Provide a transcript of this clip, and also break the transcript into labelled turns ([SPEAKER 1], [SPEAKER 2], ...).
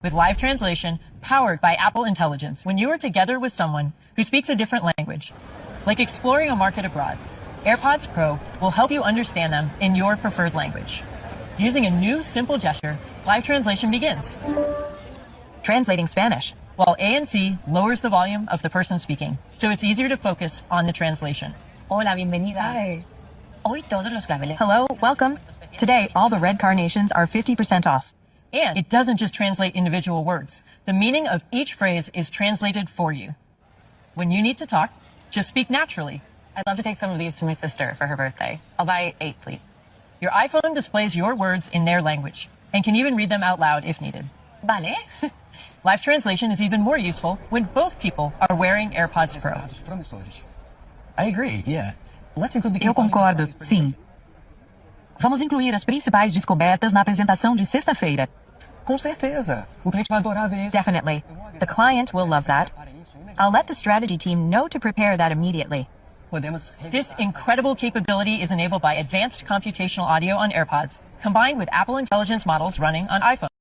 [SPEAKER 1] with live translation powered by Apple Intelligence. When you are together with someone who speaks a different language, like exploring a market abroad, AirPods Pro will help you understand them in your preferred language. Using a new simple gesture, live translation begins. Translating Spanish, while ANC lowers the volume of the person speaking, so it's easier to focus on the translation.
[SPEAKER 2] Hola, bienvenida.
[SPEAKER 1] Hi.
[SPEAKER 2] Hoy todos los claveles.
[SPEAKER 1] Hello, welcome. Today, all the red carnations are 50% off. And it doesn't just translate individual words. The meaning of each phrase is translated for you. When you need to talk, just speak naturally.
[SPEAKER 2] I'd love to take some of these to my sister for her birthday. I'll buy 8, please.
[SPEAKER 1] Your iPhone displays your words in their language and can even read them out loud if needed.
[SPEAKER 2] Vale.
[SPEAKER 1] Live translation is even more useful when both people are wearing AirPods Pro.
[SPEAKER 3] I agree, yeah. Let's include the
[SPEAKER 4] Eu concordo, sim. Vamos incluir as principais descobertas na apresentação de sexta-feira.
[SPEAKER 3] Com certeza. O cliente vai adorar ver isso.
[SPEAKER 1] Definitely. The client will love that. I'll let the strategy team know to prepare that immediately.
[SPEAKER 3] Podemos...
[SPEAKER 1] This incredible capability is enabled by advanced computational audio on AirPods, combined with Apple Intelligence models running on iPhone.